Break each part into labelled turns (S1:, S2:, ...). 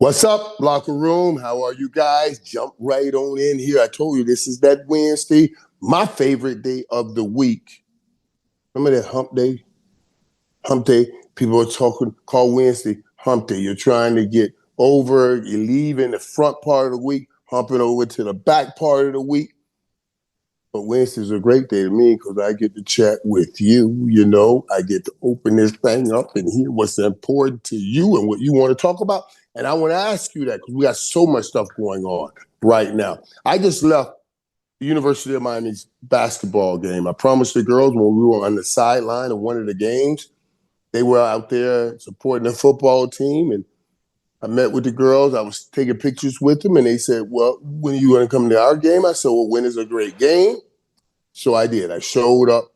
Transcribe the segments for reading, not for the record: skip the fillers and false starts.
S1: What's up, locker room? How are you guys? Jump right on in here. I told you this is that Wednesday, my favorite day of the week. Remember that hump day? Hump day. People are talking, call Wednesday hump day. You're trying to get over, you're leaving the front part of the week, humping over to the back part of the week. But Wednesday's a great day to me because I get to chat with you. I get to open this thing up and hear what's important to you and what you want to talk about. And I want to ask you that because we got so much stuff going on right now. I just left the University of Miami's basketball game. I promised the girls when we were on the sideline of one of the games, they were out there supporting the football team. And I met with the girls. I was taking pictures with them. And they said, well, when are you going to come to our game? I said, well, when is a great game? So I did. I showed up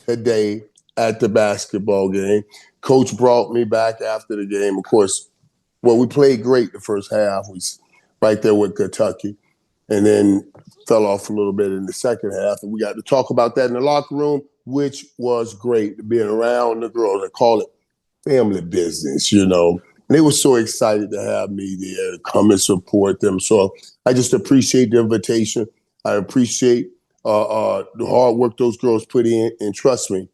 S1: today at the basketball game. Coach brought me back after the game. Of course, we played great the first half. We was right there with Kentucky, and then fell off a little bit in the second half. And we got to talk about that in the locker room, which was great, being around the girls. I call it family business, And they were so excited to have me there to come and support them. So I just appreciate the invitation. I appreciate the hard work those girls put in, and trust me,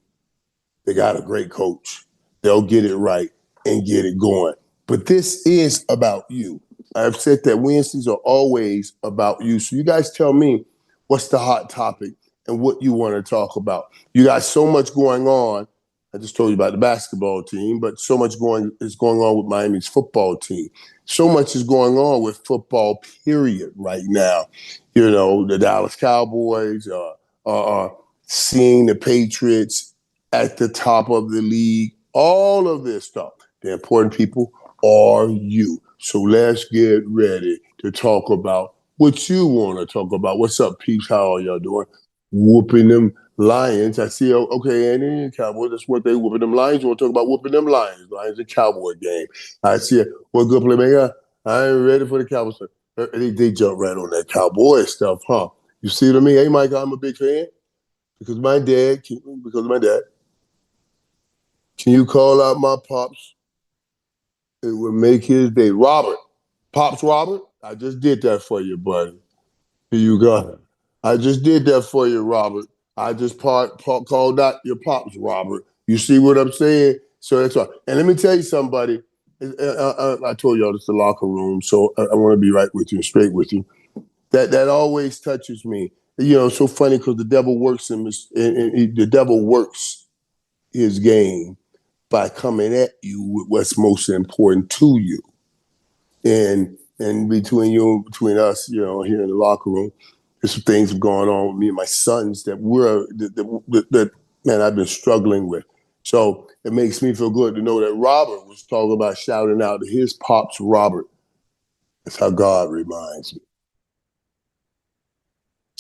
S1: they got a great coach. They'll get it right and get it going. But this is about you. I've said that Wednesdays are always about you. So you guys tell me what's the hot topic and what you want to talk about. You got so much going on. I just told you about the basketball team, but so much is going on with Miami's football team. So much is going on with football, period, right now. The Dallas Cowboys are seeing the Patriots at the top of the league, all of this stuff. The important people are you. So let's get ready to talk about what you want to talk about. What's up, peeps? How are y'all doing? Whooping them Lions. I see, okay, Andy, Cowboys, that's what they whooping them Lions. You want to talk about whooping them Lions? Lions and Cowboy game. I see it. What good play, man? I ain't ready for the Cowboys. They jump right on that Cowboy stuff, huh? You see what I mean? Hey, Mike, I'm a big fan because my dad. Can you call out my pops? It would make his day. Robert. Pops Robert, I just did that for you, buddy. Here you go. I just did that for you, Robert. I just called out your pops, Robert. You see what I'm saying? So that's right. And let me tell you somebody. I told y'all this is the locker room, so I want to be right with you and straight with you. That always touches me. It's so funny because the devil works the devil works his game by coming at you with what's most important to you. And between us, here in the locker room, there's some things going on with me and my sons that man, I've been struggling with. So it makes me feel good to know that Robert was talking about shouting out to his pops, Robert. That's how God reminds me.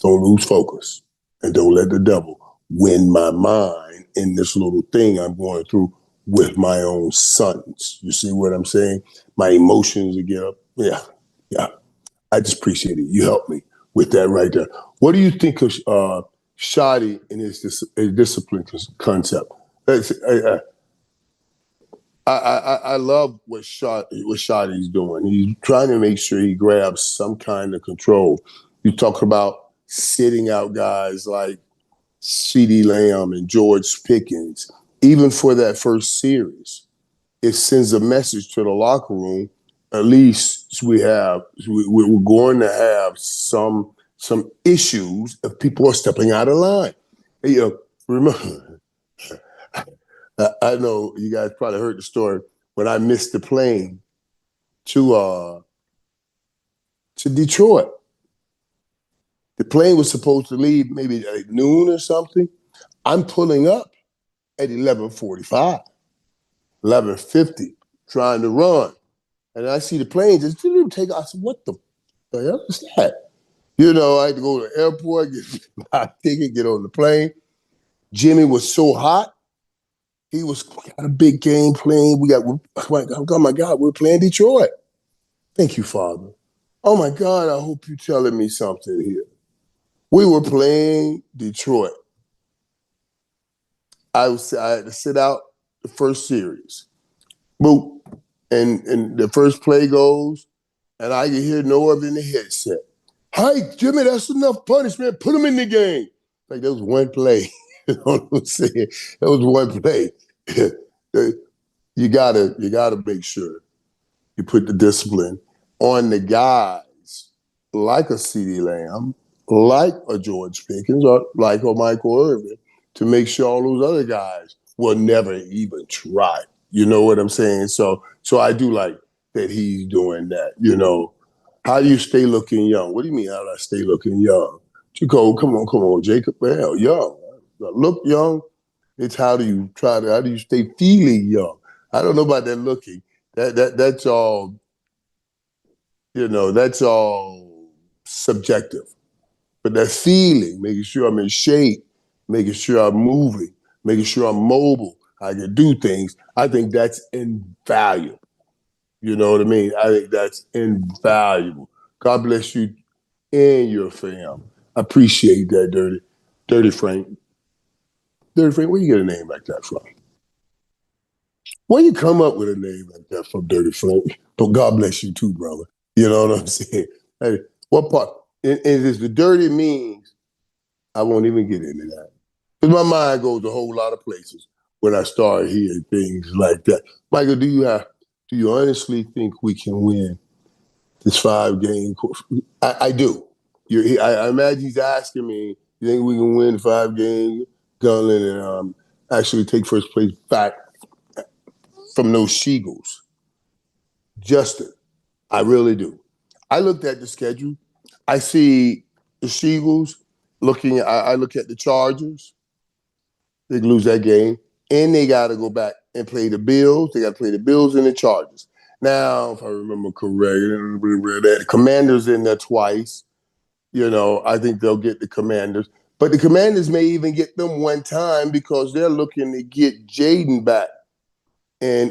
S1: Don't lose focus and don't let the devil win my mind in this little thing I'm going through with my own sons. You see what I'm saying? My emotions will get up. Yeah. I just appreciate it. You helped me with that right there. What do you think of Shadi and his discipline concept? I love what Shadi's doing. He's trying to make sure he grabs some kind of control. You talk about sitting out guys like CeeDee Lamb and George Pickens, even for that first series. It sends a message to the locker room. At least we're going to have some issues if people are stepping out of line. Remember, I know you guys probably heard the story when I missed the plane to Detroit. The plane was supposed to leave maybe at noon or something. I'm pulling up at 11:45, 11:50, trying to run. And I see the plane just didn't take off. I said, what the hell is that? I had to go to the airport, get my ticket, get on the plane. Jimmy was so hot. He got a big game playing. Oh my God, we're playing Detroit. Thank you, Father. Oh my God, I hope you're telling me something here. We were playing Detroit. I had to sit out the first series. Boop. and the first play goes, and I can hear Noah in the headset. Hey, Jimmy, that's enough punishment. Put him in the game. Like, that was one play. You know what I'm saying? That was one play. you gotta make sure you put the discipline on the guys like a CeeDee Lamb, like a George Pickens, or like a Michael Irvin, to make sure all those other guys will never even try. You know what I'm saying? So I do like that he's doing that. How do you stay looking young? What do you mean, how do I stay looking young? Chico, come on, Jacob. Hell, young. Look young. It's how do you stay feeling young? I don't know about that looking. That's all, that's all subjective. But that feeling, making sure I'm in shape, making sure I'm moving, making sure I'm mobile, I can do things, I think that's invaluable. You know what I mean? I think that's invaluable. God bless you and your fam. I appreciate that, Dirty Frank. Dirty Frank, where you get a name like that from? Where you come up with a name like that from, Dirty Frank? But God bless you too, brother. You know what I'm saying? Hey, what part? And is the dirty means, I won't even get into that. Because my mind goes a whole lot of places when I start hearing things like that. Michael, do you honestly think we can win this 5-game course? I do. I imagine he's asking me, you think we can win 5 games, Gauntlet, and actually take first place back from those Seagulls? Justin, I really do. I looked at the schedule. I see the Seagulls I look at the Chargers. They lose that game. And they got to go back and play the Bills. They got to play the Bills and the Chargers. Now, if I remember correctly, the Commanders in there twice. I think they'll get the Commanders. But the Commanders may even get them one time because they're looking to get Jaden back and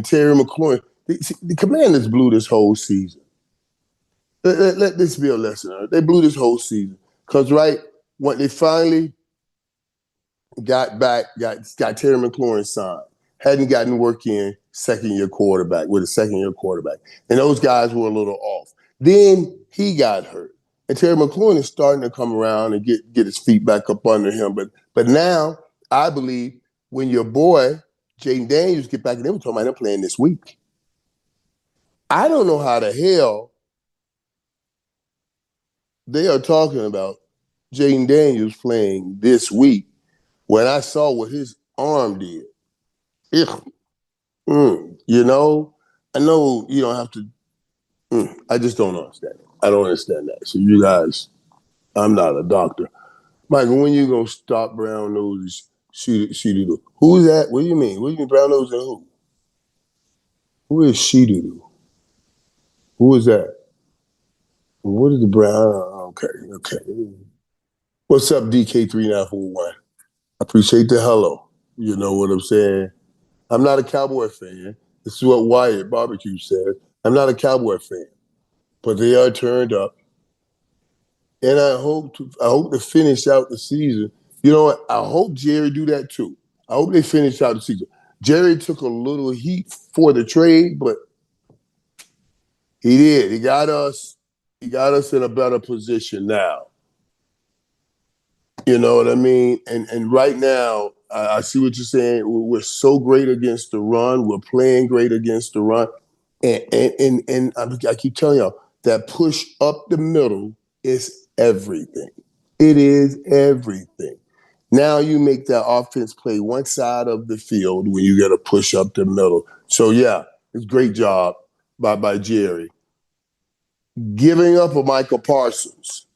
S1: Terry McLaurin. The Commanders blew this whole season. Let this be a lesson. They blew this whole season. Because, right, when they finally got Terry McLaurin signed, hadn't gotten work in second-year quarterback. And those guys were a little off. Then he got hurt. And Terry McLaurin is starting to come around and get his feet back up under him. But now, I believe when your boy, Jaden Daniels, get back, and they were talking about him playing this week. I don't know how the hell they are talking about Jaden Daniels playing this week when I saw what his arm did. I know you don't have to. I just don't understand it. I don't understand that. So you guys, I'm not a doctor. Michael, when you gonna stop brown noses? She-do. Who's that? What do you mean? What do you mean brown nose and who? Who is she-do? Who is that? What is the brown? Okay. What's up, DK3941? I appreciate the hello. You know what I'm saying? I'm not a Cowboy fan. This is what Wyatt Barbecue said. I'm not a Cowboy fan, but they are turned up, and I hope to finish out the season. You know what? I hope Jerry do that too. I hope they finish out the season. Jerry took a little heat for the trade, but he did. He got us in a better position now. You know what I mean? And right now, I see what you're saying. We're so great against the run. We're playing great against the run. And I keep telling y'all, that push up the middle is everything. It is everything. Now you make that offense play one side of the field when you get a push up the middle. So, yeah, it's a great job by Jerry. Giving up a Michael Parsons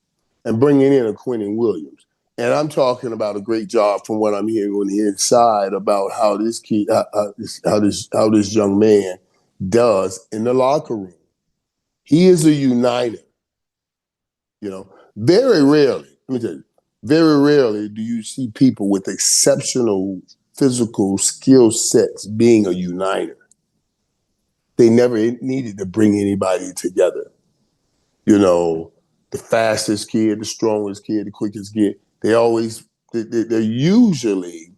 S1: and bringing in a Quentin Williams. And I'm talking about a great job from what I'm hearing on the inside about how this kid, how this young man does in the locker room. He is a uniter. Very rarely, let me tell you, very rarely do you see people with exceptional physical skill sets being a uniter. They never needed to bring anybody together. The fastest kid, the strongest kid, the quickest kid. They're usually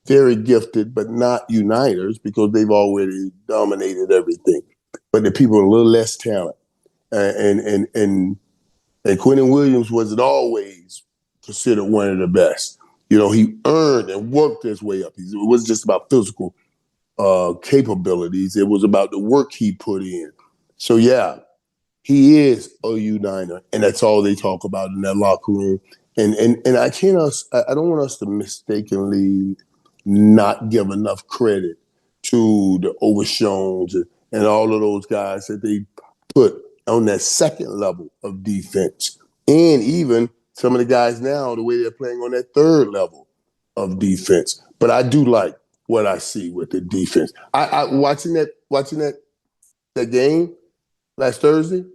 S1: very gifted, but not uniters because they've already dominated everything. but the people with a little less talent. And Quentin Williams wasn't always considered one of the best. You know, he earned and worked his way up. It wasn't just about physical capabilities. It was about the work he put in. So yeah, he is a uniter, and that's all they talk about in that locker room. And I don't want us to mistakenly not give enough credit to the Overshones and all of those guys that they put on that second level of defense. And even some of the guys now, the way they're playing on that third level of defense. But I do like what I see with the defense. I watching that game last Thursday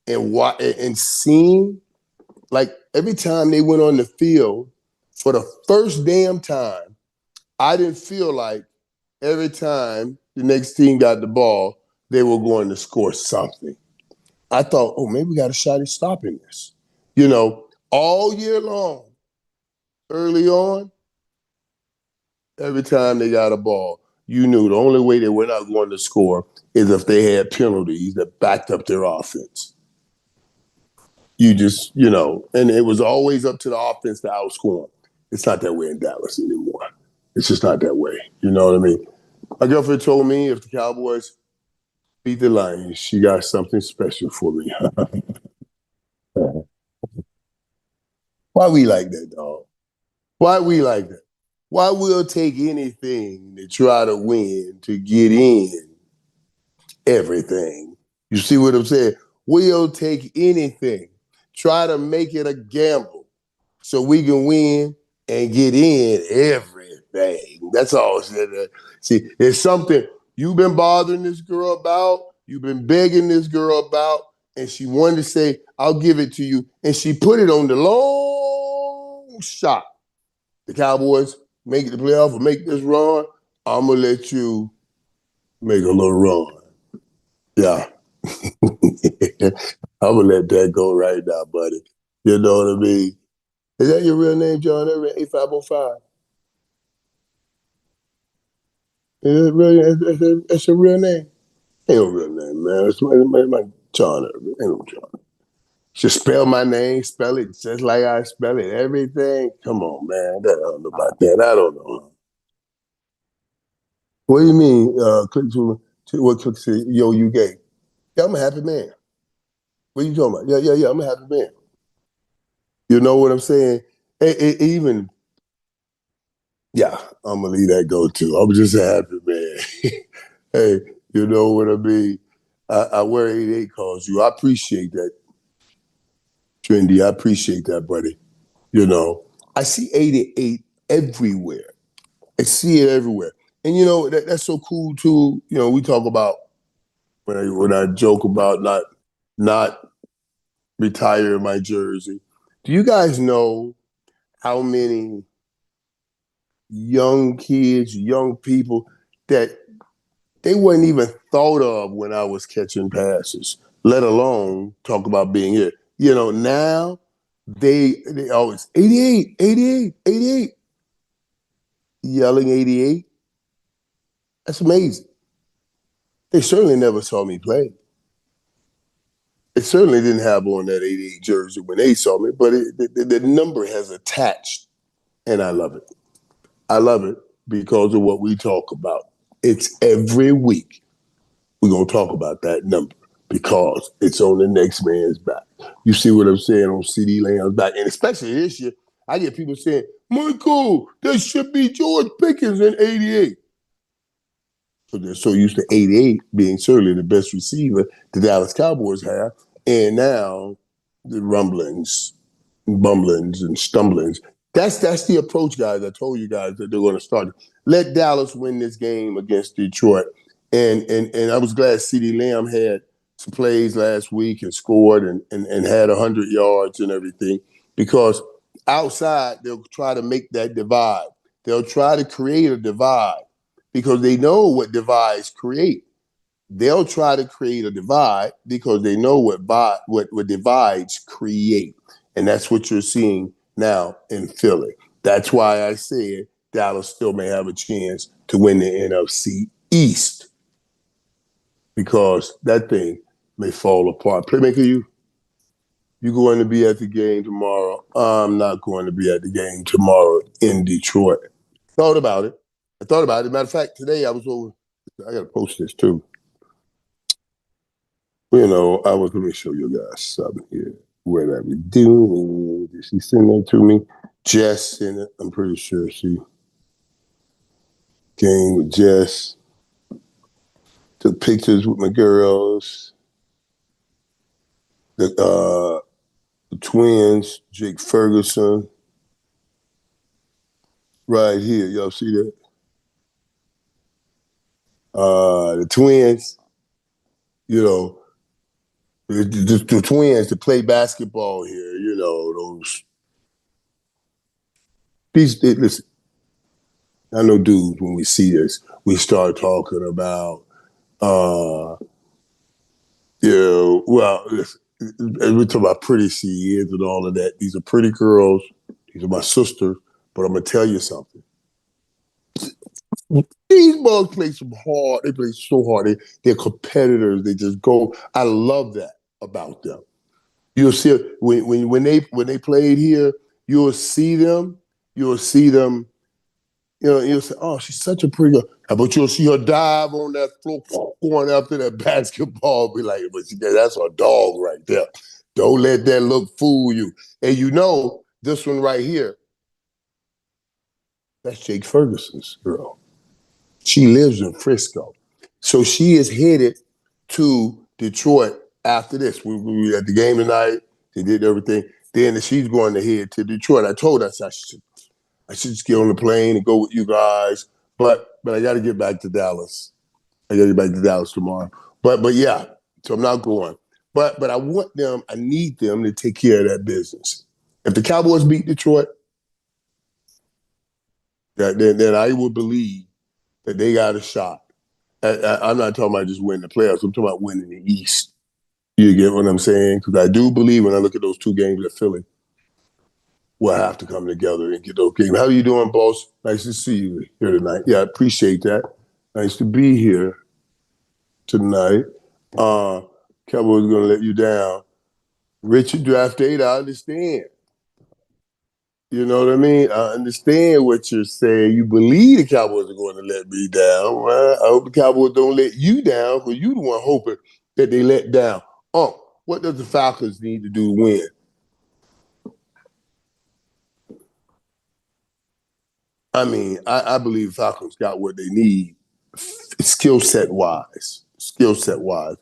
S1: and seeing like every time they went on the field for the first damn time, I didn't feel like every time the next team got the ball, they were going to score something. I thought, oh, maybe we got a shot at stopping this. You know, all year long, early on, every time they got a ball, you knew the only way they were not going to score is if they had penalties that backed up their offense. You just, and it was always up to the offense to outscore them. It's not that way in Dallas anymore. It's just not that way. You know what I mean? My girlfriend told me if the Cowboys beat the Lions, she got something special for me. Why we like that, dog? Why we like that? Why we'll take anything to try to win, to get in everything. You see what I'm saying? We'll take anything, try to make it a gamble so we can win and get in everything. That's all. See, it's something you've been bothering this girl about, you've been begging this girl about, and she wanted to say, I'll give it to you. And she put it on the long shot. The Cowboys make it the playoff or make this run, I'm going to let you make a little run. Yeah. I'm going to let that go right now, buddy. You know what I mean? Is that your real name, John Irvin, 8505? Is it really? That's your real name? Ain't no real name, man. It's my John Irvin. Ain't no John. Just spell my name, spell it just like I spell it. Everything. Come on, man. I don't know about that. I don't know. What do you mean? Click to what click to yo you gay? Yeah, I'm a happy man. What are you talking about? Yeah. I'm a happy man. You know what I'm saying? Even yeah, I'm gonna leave that go too. I'm just a happy man. Hey, you know what I mean? I wear 88 calls you. I appreciate that, Trendy. I appreciate that, buddy. You know, I see 88 everywhere. I see it everywhere. And that's so cool too. We talk about when I joke about not retiring my jersey. Do you guys know how many young kids, young people that they weren't even thought of when I was catching passes, let alone talk about being here. Now they always 88, 88, 88, yelling 88. That's amazing. They certainly never saw me play. They certainly didn't have on that 88 jersey when they saw me, but the number has attached, and I love it. I love it because of what we talk about. It's every week we're going to talk about that number because it's on the next man's back. You see what I'm saying on CD Lamb's back? And especially this year, I get people saying, Michael, there should be George Pickens in 88. So they're so used to 88 being certainly the best receiver the Dallas Cowboys have. And now the rumblings, bumblings, and stumblings. That's the approach, guys. I told you guys that they're going to start. Let Dallas win this game against Detroit. And I was glad CeeDee Lamb had some plays last week and scored and had 100 yards and everything because outside they'll try to make that divide. They'll try to create a divide because they know what divides create. They'll try to create a divide because they know what divides create. And that's what you're seeing now in Philly. That's why I said Dallas still may have a chance to win the NFC East because that thing may fall apart. Playmaker, you going to be at the game tomorrow? I'm not going to be at the game tomorrow in Detroit. Thought about it. I thought about it. Matter of fact, today I was over. I got to post this too. Let me show you guys something here. What are we doing? Did she send that to me? Jess sent it. I'm pretty sure she came with Jess. Took pictures with my girls. The twins, Jake Ferguson. Right here. Y'all see that? The twins, the twins that play basketball here, listen, I know dudes, when we see this, we start talking about, listen, we're talking about pretty kids and all of that. These are pretty girls. These are my sisters. But I'm going to tell you something. These boys play hard. They play so hard. They're competitors. They just go. I love that about them. You'll see when they played here. You'll see them. You'll say, "Oh, she's such a pretty girl." But you'll see her dive on that floor, going after that basketball. Be like, "But that's a dog right there." Don't let that look fool you. And this one right here. That's Jake Ferguson's girl. She lives in Frisco. So she is headed to Detroit after this. We were at the game tonight. They did everything. Then she's going to head to Detroit. I told her I should just get on the plane and go with you guys. But I got to get back to Dallas. I got to get back to Dallas tomorrow. But yeah, so I'm not going. But I need them to take care of that business. If the Cowboys beat Detroit, then I will believe that they got a shot. I'm not talking about just winning the playoffs. I'm talking about winning the East. You get what I'm saying? Because I do believe when I look at those two games at Philly, we'll have to come together and get those games. How are you doing, boss? Nice to see you here tonight. Yeah, I appreciate that. Nice to be here tonight. Cowboys going to let you down. Richard, draft 8, I understand. You know what I mean? I understand what you're saying. You believe the Cowboys are going to let me down. Right? I hope the Cowboys don't let you down because you're the one hoping that they let down. What does the Falcons need to do to win? I mean, I believe Falcons got what they need skill set wise. Skill set wise.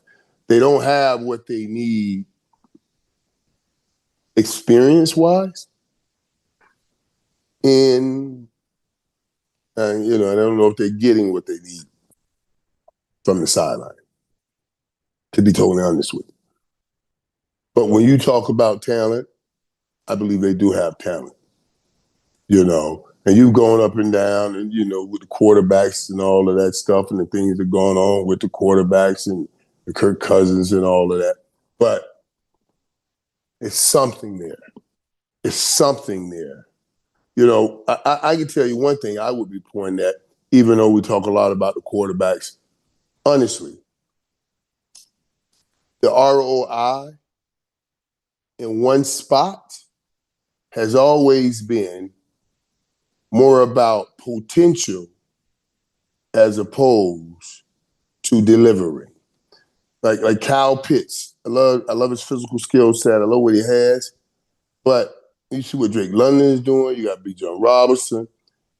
S1: They don't have what they need experience wise. And I don't know if they're getting what they need from the sideline, to be totally honest with you. But when you talk about talent, I believe they do have talent, and you've gone up and down and, with the quarterbacks and all of that stuff and the things that are going on with the quarterbacks and the Kirk Cousins and all of that. But it's something there. It's something there. I can tell you one thing I would be pointing at, even though we talk a lot about the quarterbacks, honestly, the ROI in one spot has always been more about potential as opposed to delivering. Like Kyle Pitts. I love his physical skill set. I love what he has. But you see what Drake London is doing. You got Bijan Robinson.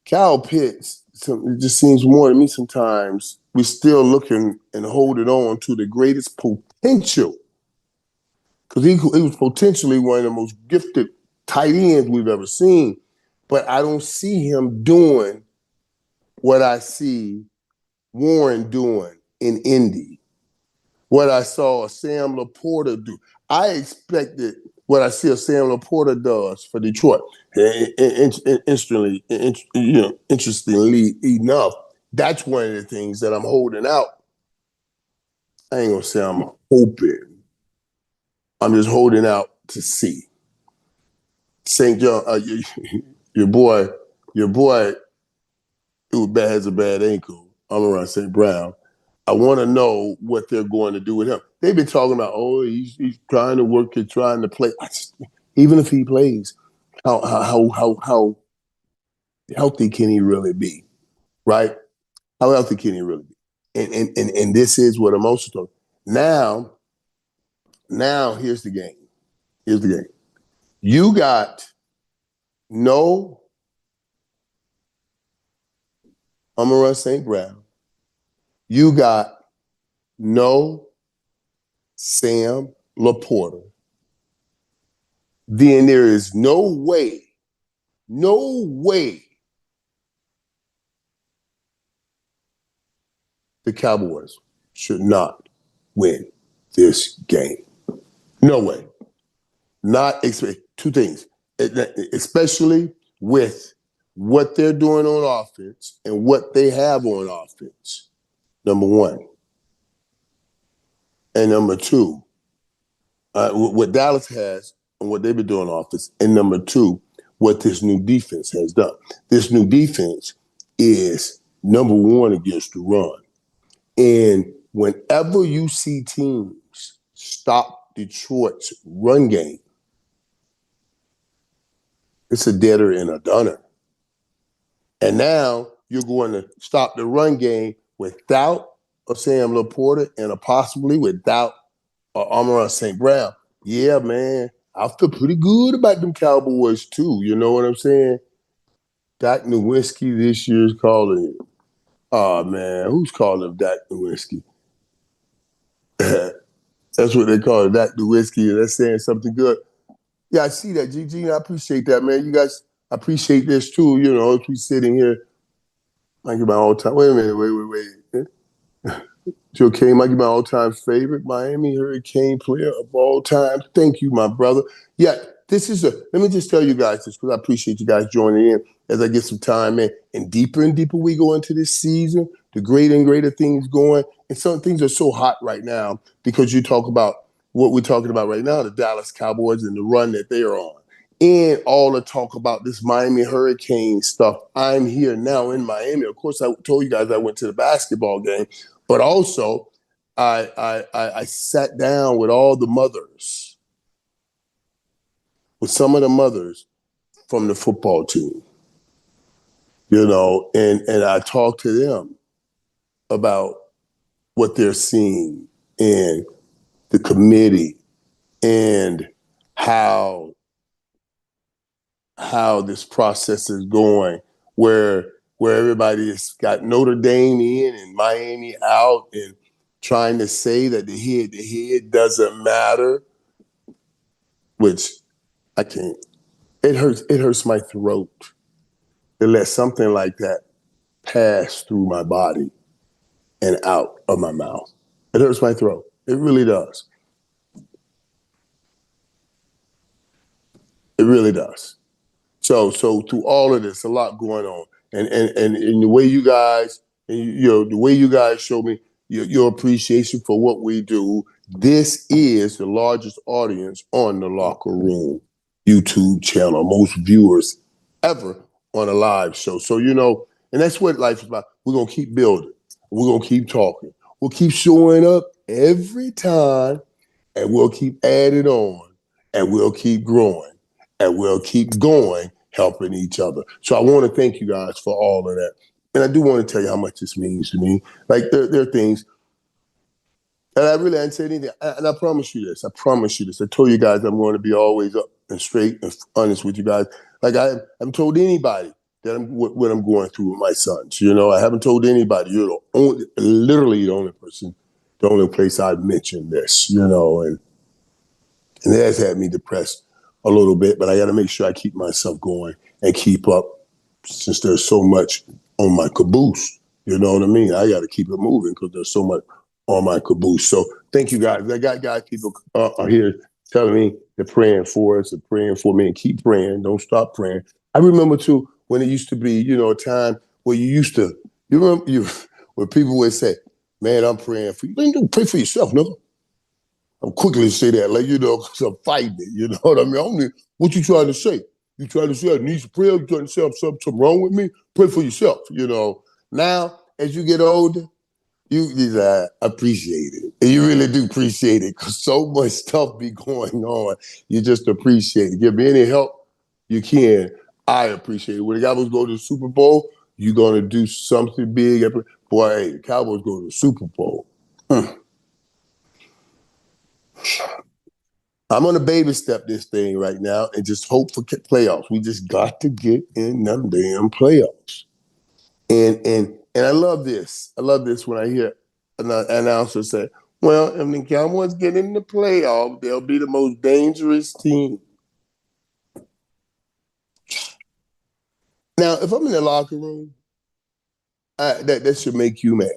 S1: Kyle Pitts, it just seems more to me sometimes we're still looking and holding on to the greatest potential. Because he was potentially one of the most gifted tight ends we've ever seen. But I don't see him doing what I see Warren doing in Indy, what I saw Sam Laporta do. I expected what I see Sam Laporta does for Detroit. Interestingly enough, that's one of the things that I'm holding out. I ain't gonna say I'm hoping. I'm just holding out to see. St. John, your boy has a bad ankle. I'm around St. Brown. I want to know what they're going to do with him. They've been talking about, oh, he's trying to work it, trying to play. Even if he plays, how healthy can he really be, right? How healthy can he really be? And this is what emotions are. Now here's the game. Here's the game. You got no Amon-Ra St. Brown. You got no Sam Laporta. Then there is no way the Cowboys should not win this game. No way. Not expect two things, especially with what they're doing on offense and what they have on offense. Number one. And number two, what Dallas has and what they've been doing on offense. And number two, what this new defense has done. This new defense is number one against the run. And whenever you see teams stop Detroit's run game, it's a deader and a dunner. And now you're going to stop the run game without a Sam Laporta and possibly without Amon-Ra St. Brown. Yeah, man, I feel pretty good about them Cowboys too. You know what I'm saying? Dak Nowinski this year's calling it. Oh, man, who's calling him Dak Nowinski? That's what they call it, Dak Nowinski, and that's saying something good. Yeah, I see that, GG. I appreciate that, man. You guys appreciate this too. You know, if we sitting here, I get my all-time. Wait a minute, wait. Joe K, might be my all-time favorite Miami Hurricane player of all time. Thank you, my brother. Yeah, let me just tell you guys this because I appreciate you guys joining in as I get some time in. And deeper we go into this season, the greater and greater things going. And some things are so hot right now because you talk about what we're talking about right now, the Dallas Cowboys and the run that they are on. And all the talk about this Miami Hurricane stuff. I'm here now in Miami. Of course, I told you guys I went to the basketball game. But also, I sat down with all the mothers, with some of the mothers from the football team, you know, and I talked to them about what they're seeing in the committee and how this process is going, where everybody has got Notre Dame in and Miami out and trying to say that the head doesn't matter, which I can't. It hurts my throat to let something like that pass through my body and out of my mouth. It hurts my throat. It really does. It really does. So through all of this, a lot going on. And the way you guys, the way you guys show me your appreciation for what we do, this is the largest audience on the Locker Room YouTube channel, most viewers ever on a live show. So, you know, and that's what life is about. We're going to keep building. We're going to keep talking. We'll keep showing up every time, and we'll keep adding on, and we'll keep growing, and we'll keep going, helping each other. So I want to thank you guys for all of that. And I do want to tell you how much this means to me. Like, there are things that I really hadn't said anything. And I promise you this. I told you guys I'm going to be always up and straight and honest with you guys. Like, I haven't told anybody that what I'm going through with my sons. You know, I haven't told anybody. You're literally the only place I've mentioned this, you know, and it has had me depressed a little bit, but I got to make sure I keep myself going and keep up since there's so much on my caboose. You know what I mean? I got to keep it moving because there's so much on my caboose. So thank you guys. I got guys, people are here telling me they're praying for us, they're praying for me, and keep praying. Don't stop praying. I remember too when it used to be, you know, a time where you remember where people would say, "Man, I'm praying for you." Man, don't pray for yourself, no. I'm quickly to say that, like, you know, because I'm fighting it. You know what I mean? What you trying to say? You trying to say I need some prayer? You trying to say something wrong with me? Pray for yourself, you know. Now, as you get older, You appreciate it. And you really do appreciate it because so much stuff be going on. You just appreciate it. Give me any help you can. I appreciate it. When the Cowboys go to the Super Bowl, you're going to do something big. Boy, hey, the Cowboys go to the Super Bowl. I'm going to baby step this thing right now and just hope for playoffs. We just got to get in them damn playoffs. And I love this. I love this when I hear an announcer say, well, if the Cowboys get in the playoffs, they'll be the most dangerous team. Now, if I'm in the locker room, that should make you mad.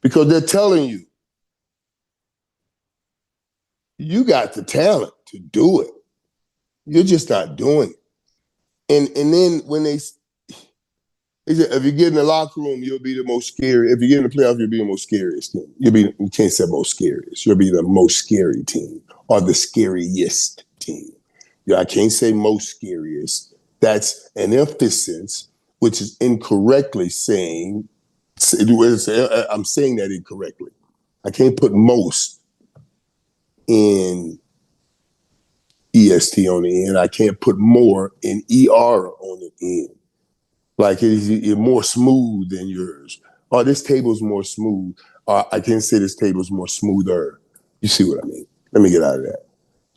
S1: Because they're telling you, you got the talent to do it. You're just not doing it. And then when they said, if you get in the locker room, you'll be the most scary. If you get in the playoffs, you'll be the most scariest team. You can't say most scariest. You'll be the most scary team or the scariest team. Yeah, I can't say most scariest. That's an emphasis, which is incorrectly saying, I'm saying that incorrectly. I can't put most in EST on the end. I can't put more in ER on the end. Like it's more smooth than yours. Oh, this table's more smooth. I can't say this table's more smoother. You see what I mean? Let me get out of that.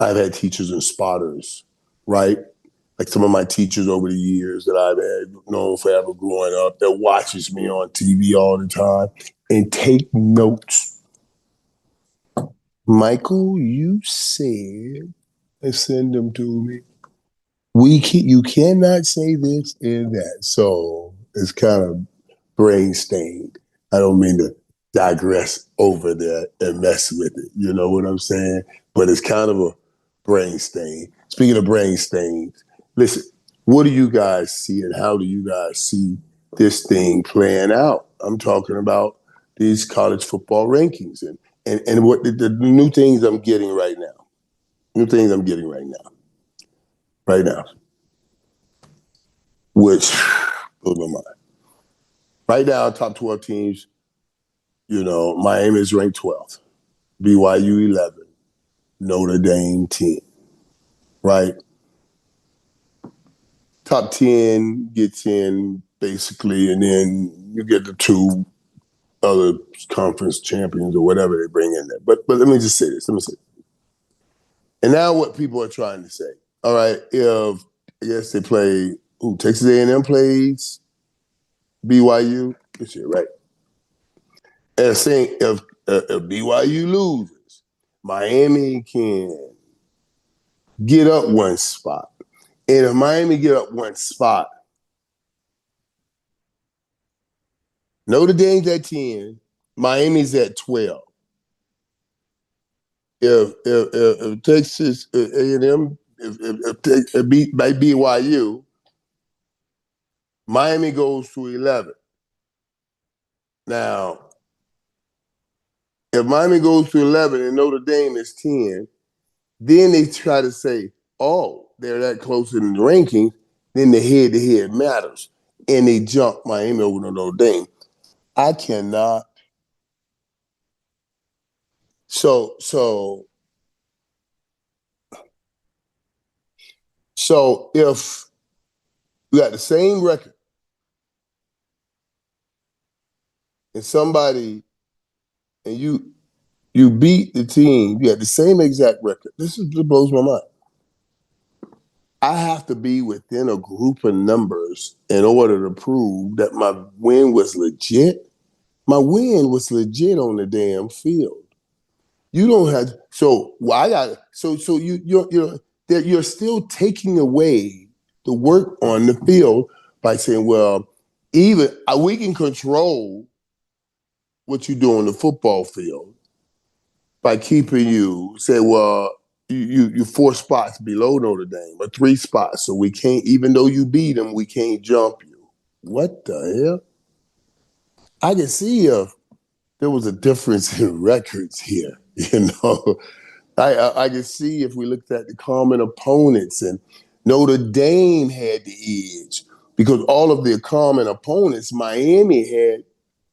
S1: I've had teachers and spotters, right? Like some of my teachers over the years that I've had known forever growing up that watches me on TV all the time and take notes. Michael, you said, and send them to me. You cannot say this and that. So it's kind of brain stained. I don't mean to digress over there and mess with it. You know what I'm saying? But it's kind of a brain stain. Speaking of brain stains, listen, what do you guys see and how do you guys see this thing playing out? I'm talking about these college football rankings and what the new things I'm getting right now. New things I'm getting right now. Right now. Which blows my mind. Right now, top 12 teams, Miami is ranked 12th, BYU 11, Notre Dame 10, right? Top 10 gets in basically, and then you get the two other conference champions or whatever they bring in there. But let me just say this. And now what people are trying to say. All right, if I guess they play, Texas A&M plays BYU this year, right? And saying if BYU loses, Miami can get up one spot. And if Miami get up one spot, Notre Dame's at 10, Miami's at 12. If Texas A&M if beat by BYU, Miami goes to 11. Now, if Miami goes to 11 and Notre Dame is 10, then they try to say, oh, they're that close in the rankings, then the head-to-head matters. And they jump Miami over to Notre Dame. I cannot. So if you got the same record and somebody and you beat the team, you had the same exact record. This blows my mind. I have to be within a group of numbers in order to prove that my win was legit. My win was legit on the damn field. You don't have you're still taking away the work on the field by saying, well, even we can control what you do on the football field by keeping you say, well, you 4 spots below Notre Dame or 3 spots, so we can't, even though you beat them, we can't jump you. What the hell? I can see if there was a difference in records here, I can see if we looked at the common opponents and Notre Dame had the edge because all of their common opponents, Miami had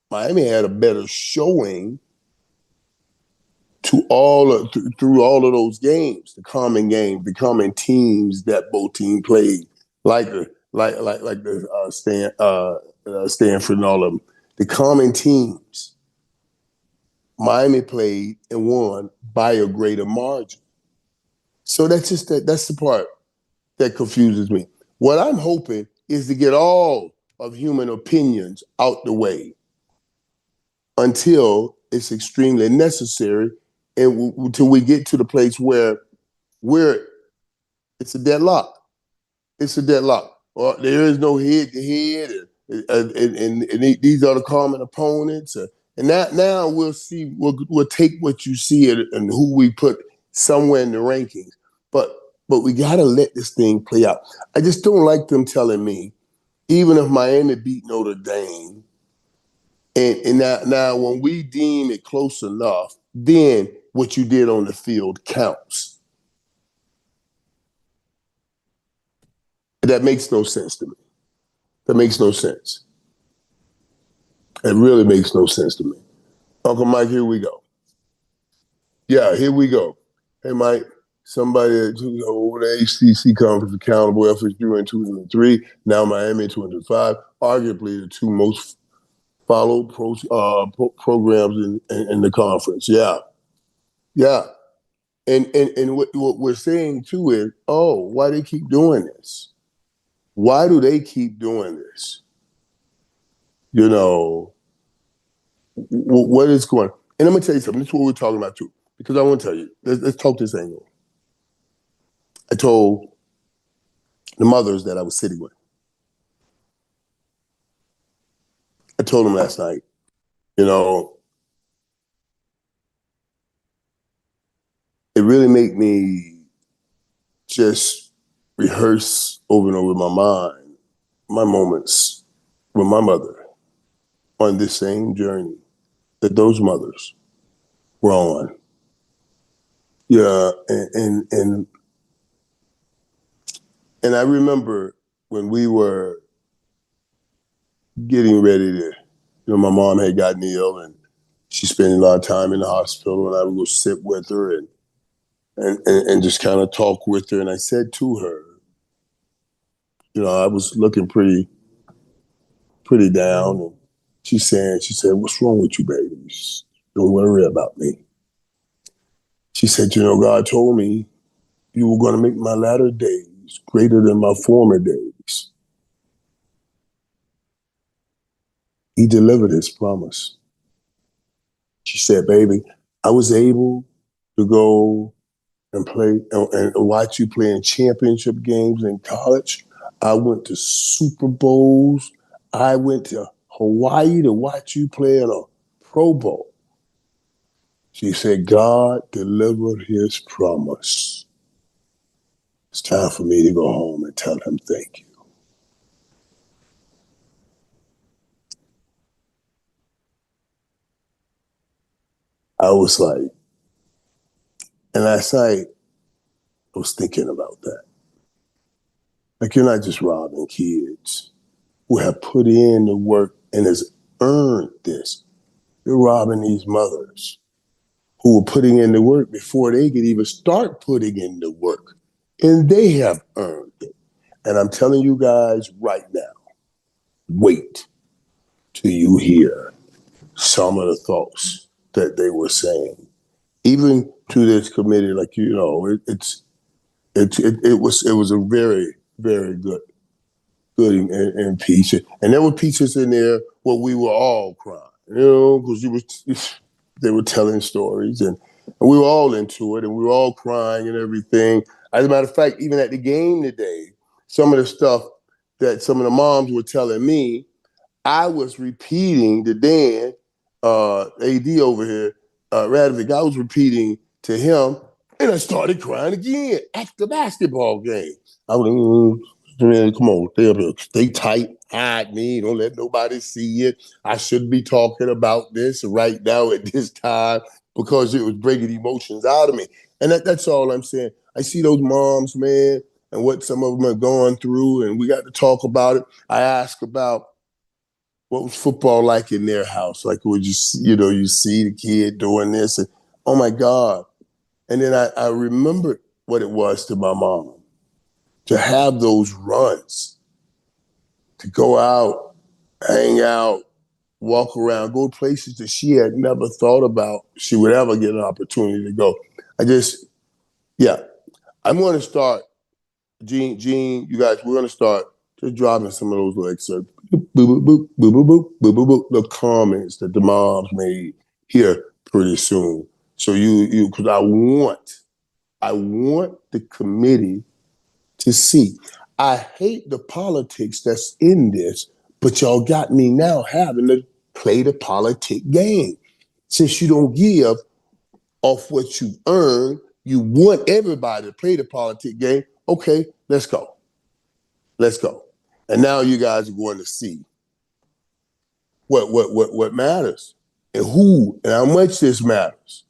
S1: Miami had a better showing through all of those games, the common teams that both teams played, like the Stanford and all of them, the common teams. Miami played and won by a greater margin. So that's the part that confuses me. What I'm hoping is to get all of human opinions out the way until it's extremely necessary, and until we get to the place where we're it's a deadlock. It's a deadlock. Or there is no head to head, and these are the common opponents. And now we'll see. We'll take what you see and who we put somewhere in the rankings. But we got to let this thing play out. I just don't like them telling me, even if Miami beat Notre Dame, and now when we deem it close enough, then what you did on the field counts. That makes no sense to me. That makes no sense. It really makes no sense to me. Uncle Mike, here we go. Yeah, here we go. Hey, Mike, somebody at the HCC conference accountable FSU in 2003, now Miami in 2005, arguably the two most followed programs in the conference. Yeah, yeah. And what we're saying too is, oh, why they keep doing this? Why do they keep doing this? You know, what is going on? And I'm going to tell you something. This is what we're talking about too. Because I want to tell you, let's talk this angle. I told the mothers that I was sitting with. I told them last night, you know, it really made me just rehearse over and over in my mind my moments with my mother on this same journey that those mothers were on. Yeah, and I remember when we were getting ready to, my mom had gotten ill and she spent a lot of time in the hospital, and I would go sit with her and just kind of talk with her. And I said to her, I was looking pretty down, and she said, "What's wrong with you, baby? Don't worry about me." She said, "God told me you were going to make my latter days greater than my former days." He delivered his promise. She said, "Baby, I was able to go and play and watch you play in championship games in college. I went to Super Bowls. I went to Hawaii to watch you play in a Pro Bowl." She said, "God delivered his promise. It's time for me to go home and tell him thank you." I was like, and last night I was thinking about that. Like, you're not just robbing kids who have put in the work and has earned this. You're robbing these mothers who were putting in the work before they could even start putting in the work. And they have earned it. And I'm telling you guys right now, wait till you hear some of the thoughts that they were saying. Even to this committee, like, it was a very, very good and peace. And there were pieces in there where we were all crying, because they were telling stories, and we were all into it, and we were all crying and everything. As a matter of fact, even at the game today, some of the stuff that some of the moms were telling me, I was repeating to Dan, AD over here, Radovic, I was repeating to him, and I started crying again at the basketball game. I was, man, come on, stay tight, hide me, don't let nobody see it. I shouldn't be talking about this right now at this time, because it was breaking emotions out of me. And that's all I'm saying. I see those moms, man, and what some of them are going through, and we got to talk about it. I ask about what was football like in their house? Like, would you, you see the kid doing this and, oh my God. And then I remembered what it was to my mom to have those runs, to go out, hang out, walk around, go places that she had never thought about she would ever get an opportunity to go. Yeah, I'm going to start, Gene, you guys, we're going to start just dropping some of those little excerpts. Boop, boop, boop, boop, boop, boop, boop, boop, boop, the comments that the moms made here pretty soon. So because I want the committee to see. I hate the politics that's in this, but y'all got me now having to play the politic game. Since you don't give off what you earn, you want everybody to play the politic game. Okay, let's go. Let's go. And now you guys are going to see what matters and who and how much this matters.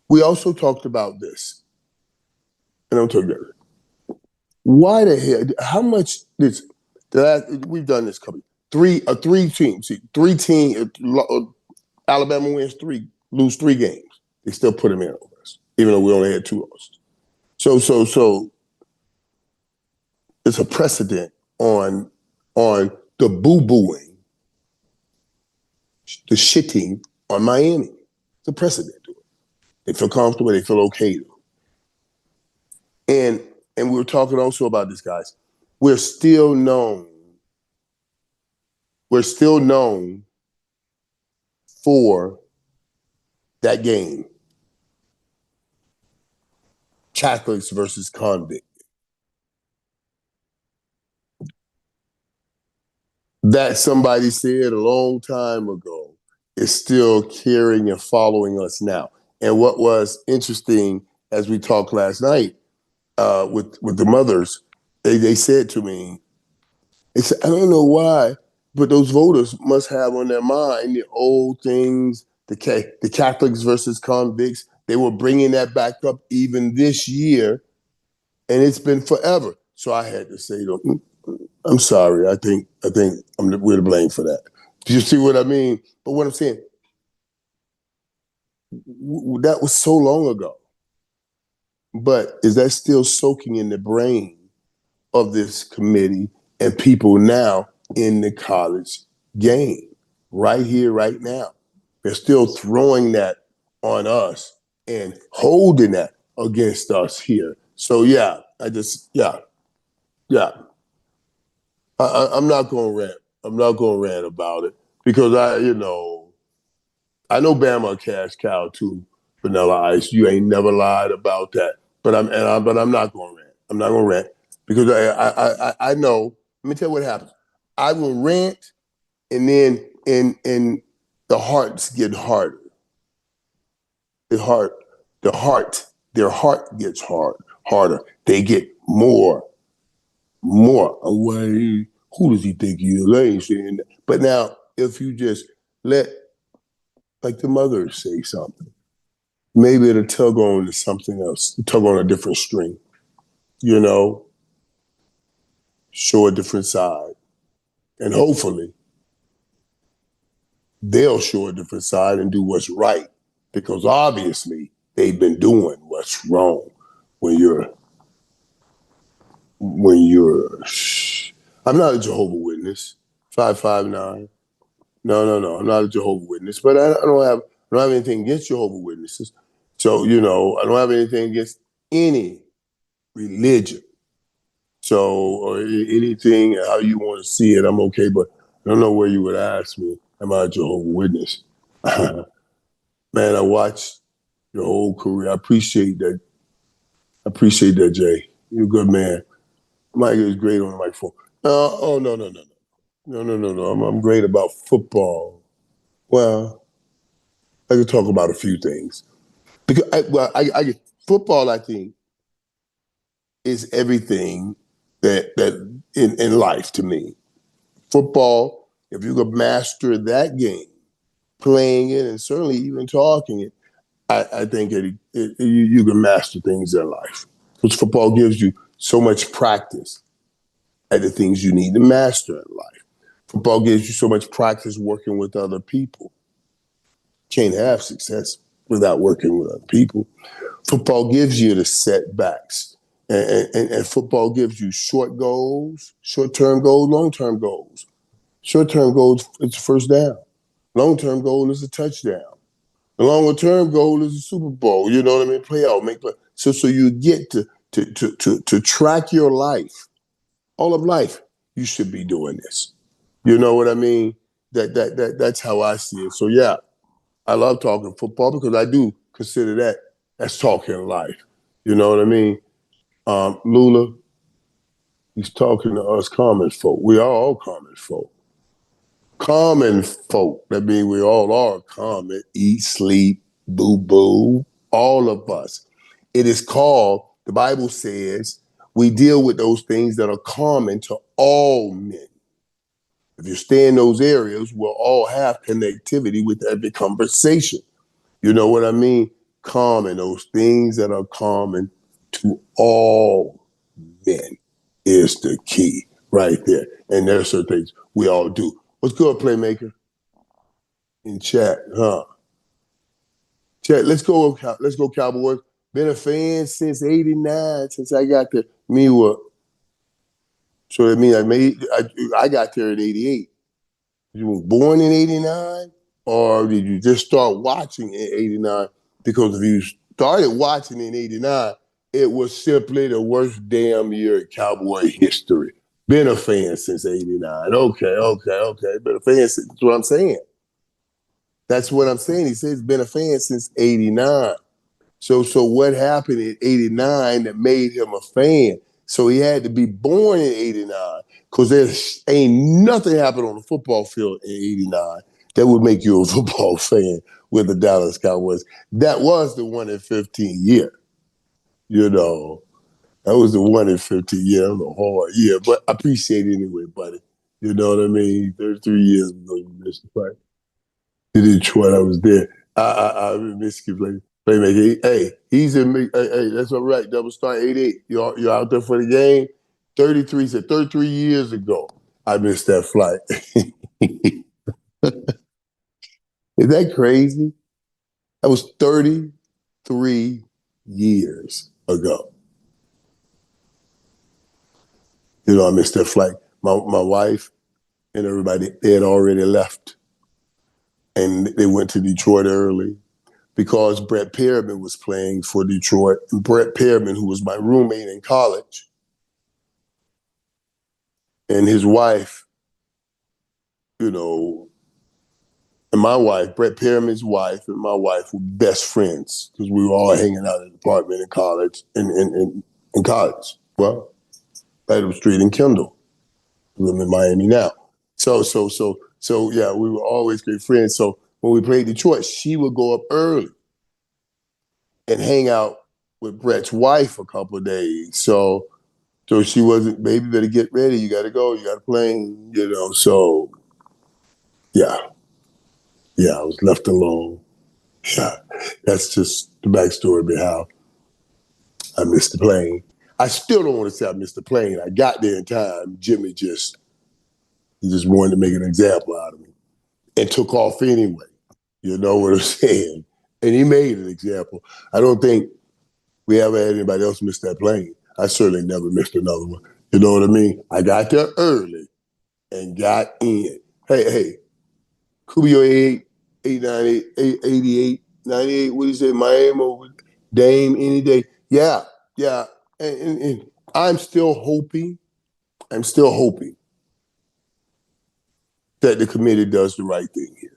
S1: We also talked about this, and I'm talking about it. Why the hell? How much this? We've done this couple. Three teams. See, Alabama wins three, lose three games. They still put them in over us, even though we only had two losses. So it's a precedent on the boo-booing, the shitting on Miami. It's a precedent to it. They feel comfortable. They feel okay. And we were talking also about this, guys. We're still known for that game. Catholics versus convict. That somebody said a long time ago is still carrying and following us now. And what was interesting as we talked last night with the mothers, they said to me, they said, I don't know why, but those voters must have on their mind the old things, the Catholics versus convicts. They were bringing that back up even this year, and it's been forever. So I had to say to them, I'm sorry. I think we're to blame for that. Do you see what I mean? But what I'm saying, that was so long ago. But is that still soaking in the brain of this committee and people now in the college game, right here, right now? They're still throwing that on us and holding that against us here. So yeah. I'm not going to rant. I'm not going to rant about it because I know Bama a cash cow too, Vanilla Ice. You ain't never lied about that. But I'm not going to rant. I'm not going to rant because I know. Let me tell you what happens. I will rant, and then and the hearts get harder. Their heart gets harder. They get more. Away. Who does he think he is? I ain't saying that. But now, if you just let, like the mothers say something, maybe it'll tug on to something else, tug on a different string, show a different side. And hopefully, they'll show a different side and do what's right. Because obviously, they've been doing what's wrong when you're I'm not a Jehovah's Witness, 559. No. I'm not a Jehovah's Witness, but I don't have anything against Jehovah's Witnesses. So, I don't have anything against any religion. So, or anything, how you want to see it, I'm okay. But I don't know where you would ask me, am I a Jehovah's Witness? Man, I watched your whole career. I appreciate that. Jay. You're a good man. Mike is great on the microphone. No. I'm great about football. Well, I can talk about a few things because football, I think, is everything that in life to me. Football, if you could master that game, playing it, and certainly even talking it, I think you can master things in life because football gives you so much practice at the things you need to master in life. Football gives you so much practice working with other people. Can't have success without working with other people. Football gives you the setbacks. And football gives you short goals, short-term goals, long-term goals. Short-term goals, it's a first down. Long-term goal is a touchdown. The longer-term goal is a Super Bowl. You know what I mean? Playoff, make play. So you get to track your life, all of life. You should be doing this. You know what I mean? That's how I see it. So yeah, I love talking football because I do consider that as talking life. You know what I mean? Lula, he's talking to us common folk. We are all common folk. Common folk. That means we all are common. Eat, sleep, boo-boo, all of us. It is called, the Bible says, we deal with those things that are common to all men. If you stay in those areas, we'll all have connectivity with every conversation. You know what I mean? Common, those things that are common to all men is the key right there. And there are certain things we all do. What's good, Playmaker? In chat, huh? Chat, let's go Cowboys. Been a fan since '89, since I got to me what? So that means I got there in '88. You were born in '89, or did you just start watching in '89? Because if you started watching in '89, it was simply the worst damn year in Cowboy history. Been a fan since '89. Okay. Been a fan since, that's what I'm saying. That's what I'm saying. He says been a fan since '89. So what happened in '89 that made him a fan? So he had to be born in '89 because there ain't nothing happened on the football field in '89 that would make you a football fan with the Dallas Cowboys. That was the 1 in 15 year. You know, that was the 1 in 15 year. It was a hard year, but I appreciate it anyway, buddy. You know what I mean? 33 years ago, you missed the fight. In Detroit, I was there. I miss you, playmaker. Hey, he's in me. Hey, that's all right. Double star 88. You're out there for the game. 33 said 33 years ago. I missed that flight. Is that crazy? That was 33 years ago. You know, I missed that flight. My wife and everybody, they had already left. And they went to Detroit early because Brett Perriman was playing for Detroit. And Brett Perriman, who was my roommate in college, and his wife, you know, and my wife, Brett Perriman's wife, and my wife were best friends because we were all hanging out in the apartment in college, in college. Well, Adam Street in Kendall. We live in Miami now. So yeah, we were always great friends. So when we played Detroit, she would go up early and hang out with Brett's wife a couple of days. So she wasn't, baby, better get ready. You got to go. You got to play, you know. So, yeah, I was left alone. Yeah, that's just the backstory behind how I missed the plane. I still don't want to say I missed the plane. I got there in time. Jimmy just wanted to make an example out of me and took off anyway. You know what I'm saying? And he made an example. I don't think we ever had anybody else miss that plane. I certainly never missed another one. You know what I mean? I got there early and got in. Hey, Kubio 88, 98, what do you say, Miami over Dame any day? Yeah. And I'm still hoping that the committee does the right thing here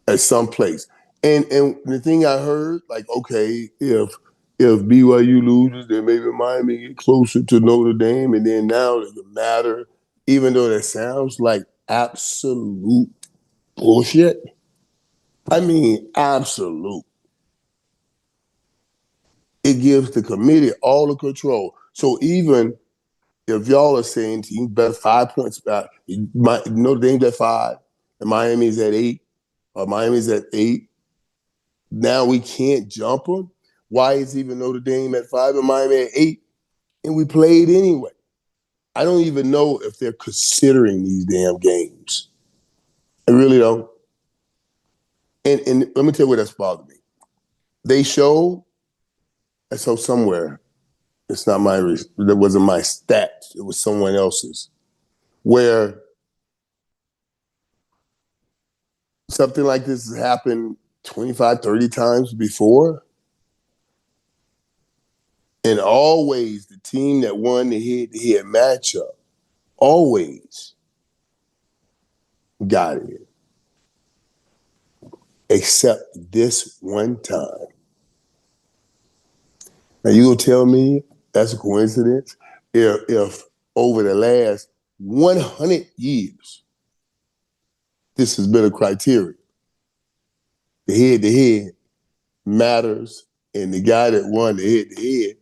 S1: at some place. And the thing I heard, like, okay, if BYU loses, then maybe Miami get closer to Notre Dame, and then now it doesn't matter, even though that sounds like absolute bullshit. I mean, absolute. It gives the committee all the control. So even if y'all are saying teams bet 5 points back, Notre Dame's at 5, and Miami's at 8, or Miami's at 8, now we can't jump them. Why is even Notre Dame at 5 and Miami at 8? And we played anyway. I don't even know if they're considering these damn games. I really don't. And let me tell you what that's bothered me. They show, I saw somewhere, it's not my, that wasn't my stats, it was someone else's, where something like this has happened 25, 30 times before. And always the team that won the head-to-head matchup always got it. Except this one time. Now you gonna tell me that's a coincidence? If over the last 100 years, this has been a criteria. The head-to-head matters, and the guy that won the head-to-head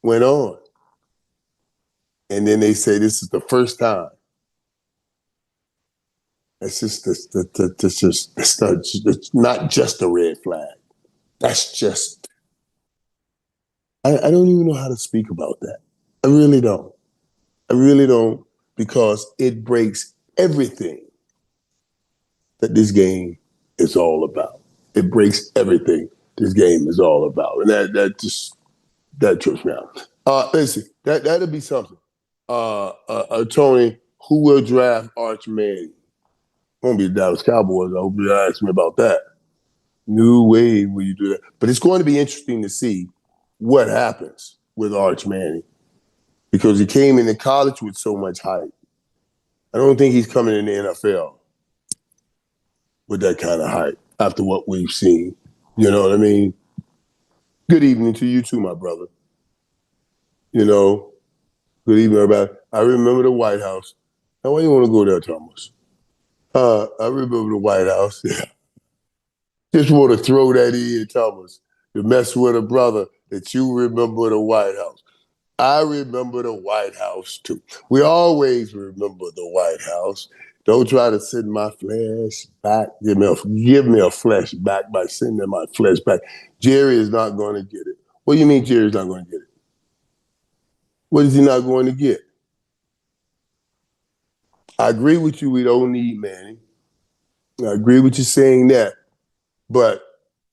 S1: went on. And then they say this is the first time. That's just it's not just a red flag. That's just, I don't even know how to speak about that. I really don't. I really don't, because it breaks everything that this game is all about. It breaks everything this game is all about. And that trips me out. Listen, that'll be something. Tony, who will draft Arch Manning? Won't be the Dallas Cowboys. I hope you ask me about that. No way will you do that. But it's going to be interesting to see what happens with Arch Manning, because he came into college with so much hype. I don't think he's coming in the NFL with that kind of hype after what we've seen. You know what I mean? Good evening to you too, my brother. You know, good evening, everybody. I remember the White House. Now, why you want to go there, Thomas? I remember the White House. Yeah. Just want to throw that in, Thomas, to mess with a brother that you remember the White House. I remember the White House too. We always remember the White House. Don't try to send my flesh back. Give me a flesh back by sending my flesh back. Jerry is not going to get it. What do you mean Jerry's not going to get it? What is he not going to get? I agree with you. We don't need Manning. I agree with you saying that. But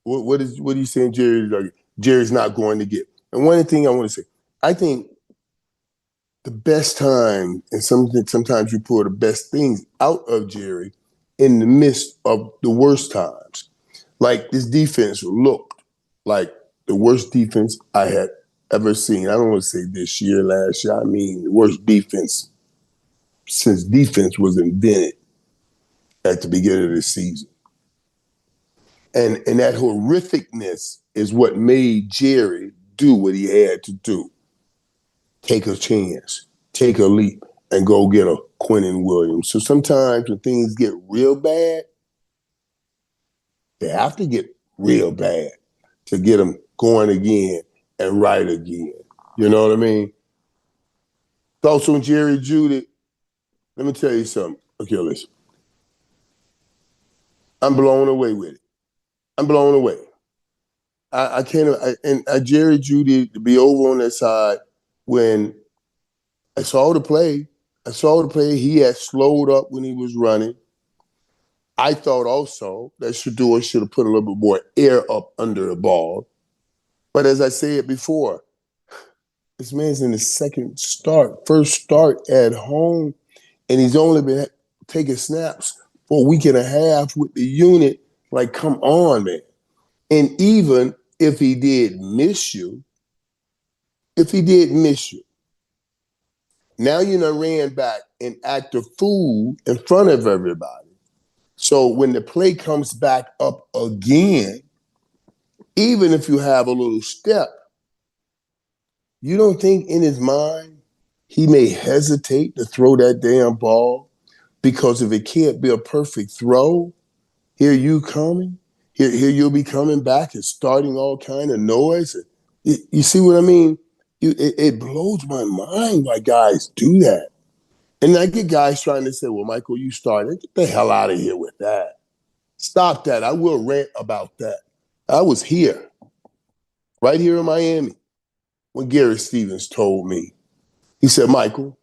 S1: what are you saying Jerry's not going to get? And one thing I want to say, I think the best time, and sometimes you pull the best things out of Jerry in the midst of the worst times. Like this defense looked like the worst defense I had ever seen. I don't want to say this year, last year. I mean, the worst defense since defense was invented at the beginning of the season. And that horrificness is what made Jerry do what he had to do. Take a chance, take a leap, and go get a Quinnen Williams. So sometimes when things get real bad, they have to get real bad to get them going again and right again. You know what I mean? Thoughts on Jerry Jeudy? Let me tell you something. Okay, listen. I'm blown away with it. I'm blown away. I can't. And Jerry Jeudy to be over on that side when I saw the play. He had slowed up when he was running. I thought also that Shador should have put a little bit more air up under the ball. But as I said before, this man's in his first start at home, and he's only been taking snaps for a week and a half with the unit. Like, come on, man. And even if he did miss you, now you done ran back and act a fool in front of everybody. So when the play comes back up again, even if you have a little step, you don't think in his mind he may hesitate to throw that damn ball? Because if it can't be a perfect throw, here you coming, here you'll be coming back and starting all kind of noise. You see what I mean? It blows my mind why guys do that. And I get guys trying to say, well, Michael, you started. Get the hell out of here with that. Stop that. I will rant about that. I was here, right here in Miami, when Gary Stevens told me. He said, Michael,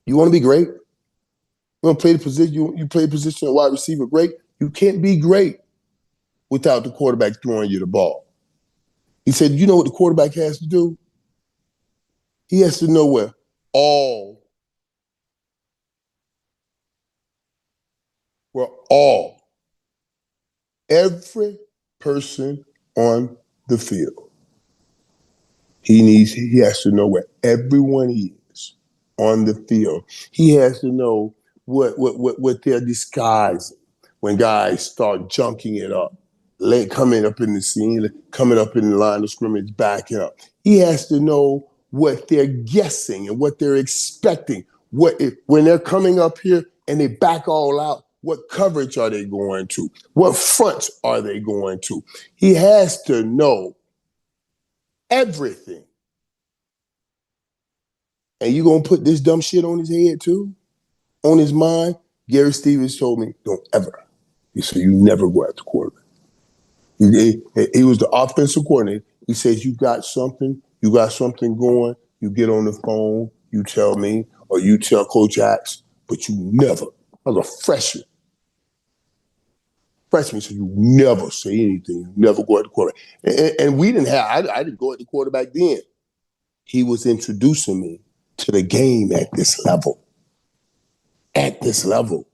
S1: You want to be great? You want to play the position? You play the position of wide receiver great? You can't be great without the quarterback throwing you the ball. He said, you know what the quarterback has to do? He has to know where every person on the field. He has to know where everyone is on the field. He has to know what they're disguising when guys start junking it up, coming up in the scene, coming up in the line of scrimmage, backing up. He has to know what they're guessing and what they're expecting. When they're coming up here and they back all out, what coverage are they going to? What fronts are they going to? He has to know everything. And you gonna put this dumb shit on his head too? On his mind? Gary Stevens told me, don't ever. He said, you never go after quarterback. He was the offensive coordinator. He says, you got something going, you get on the phone, you tell me, or you tell Coach Axe, but you never. I was a freshman. So you never say anything. You never go at the quarterback. And we didn't have, I didn't go at the quarterback then. He was introducing me to the game at this level. At this level.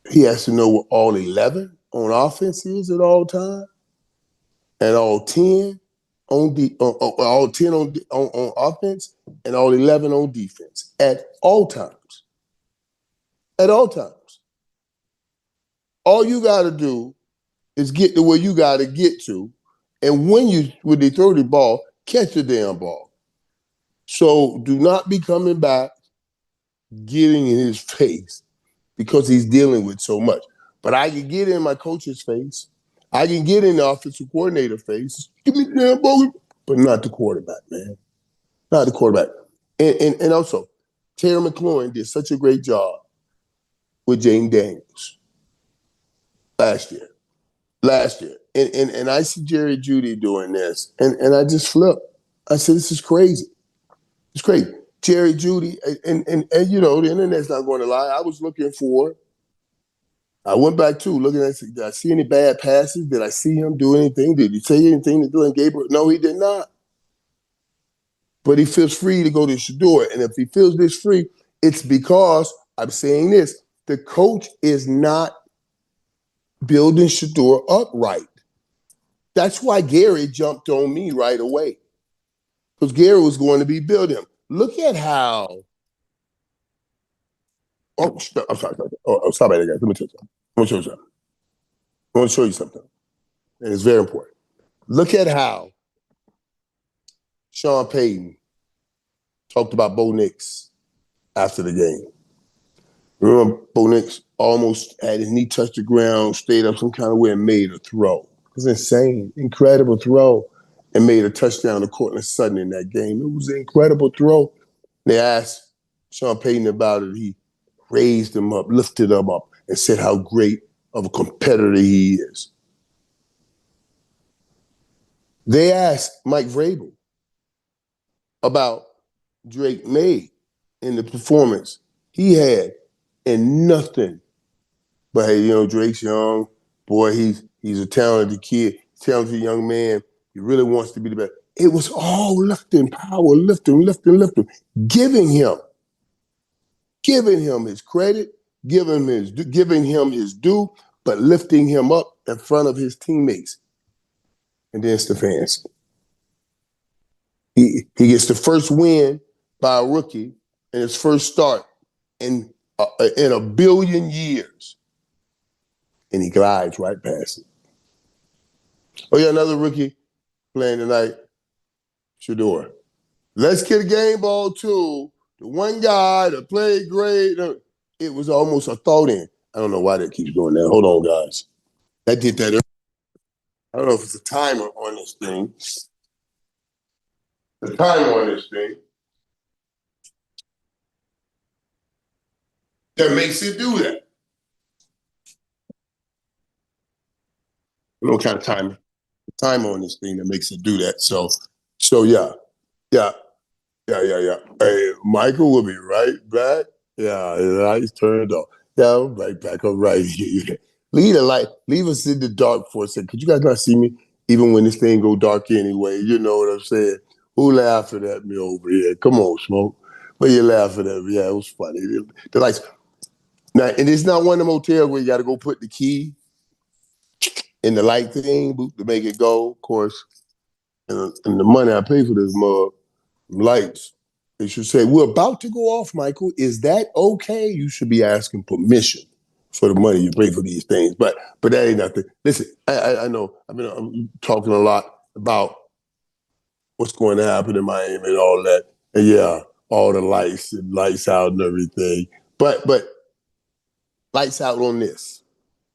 S1: He has to know what all 11 on offense is at all time, and all 10 all 10 on offense, and all 11 on defense at all times. At all times. All you got to do is get to where you got to get to, and when they throw the ball, catch the damn ball. So do not be coming back, getting in his face because he's dealing with so much. But I can get in my coach's face. I can get in the offensive coordinator face. Give me the damn ball, but not the quarterback, man. Not the quarterback. And also, Terry McLaurin did such a great job with Jane Daniels last year. And I see Jerry Jeudy doing this, and I just flipped. I said, this is crazy. It's crazy. Jerry Jeudy, and you know, the internet's not going to lie. I went back too, looking at, did I see any bad passes? Did I see him do anything? Did he say anything to Dylan Gabriel? No, he did not. But he feels free to go to Shador. And if he feels this free, it's because, I'm saying this, the coach is not building Shador up right. That's why Gary jumped on me right away. Because Gary was going to be building him. Look at how. I'm sorry. Oh, sorry, guys. Let me tell you something. I want to show you something. I want to show you something. And it's very important. Look at how Sean Payton talked about Bo Nix after the game. Remember, Bo Nix almost had his knee touch the ground, stayed up some kind of way and made a throw. It was insane. Incredible throw. And made a touchdown to Cortland Sutton in that game. It was an incredible throw. They asked Sean Payton about it. He raised him up, lifted him up, and said how great of a competitor he is. They asked Mike Vrabel about Drake May in the performance he had, and nothing. But hey, you know, Drake's young. Boy, he's a talented kid, talented young man. He really wants to be the best. It was all lifting, power, lifting, giving him his credit, giving him his due, but lifting him up in front of his teammates. And then Stefanski. He gets the first win by a rookie in his first start in a billion years. And he glides right past it. Oh, yeah, another rookie playing tonight, Shador. Let's get a game ball, too. The one guy that played great, it was almost a thought in. I don't know why that keeps going there. Hold on, guys. That did that earlier. I don't know if it's a timer on this thing. The timer on this thing that makes it do that. No kind of timer on this thing that makes it do that. So yeah. Yeah. Yeah. Hey, Michael will be right back. Yeah, the lights turned off. Yeah, I'm right back. I'm right here. Leave the light. Leave us in the dark for a second. Could you guys not see me? Even when this thing go dark anyway. You know what I'm saying? Who laughing at me over here? Come on, Smoke. But you laughing at me. Yeah, it was funny. The lights. Now, and it's not one of them hotels where you got to go put the key in the light thing to make it go. Of course, and the money I pay for this mug, lights. They should say, we're about to go off, Michael. Is that okay? You should be asking permission for the money you pay for these things. But that ain't nothing. Listen, I know I'm talking a lot about what's going to happen in Miami and all that. And yeah, all the lights and lights out and everything. But lights out on this.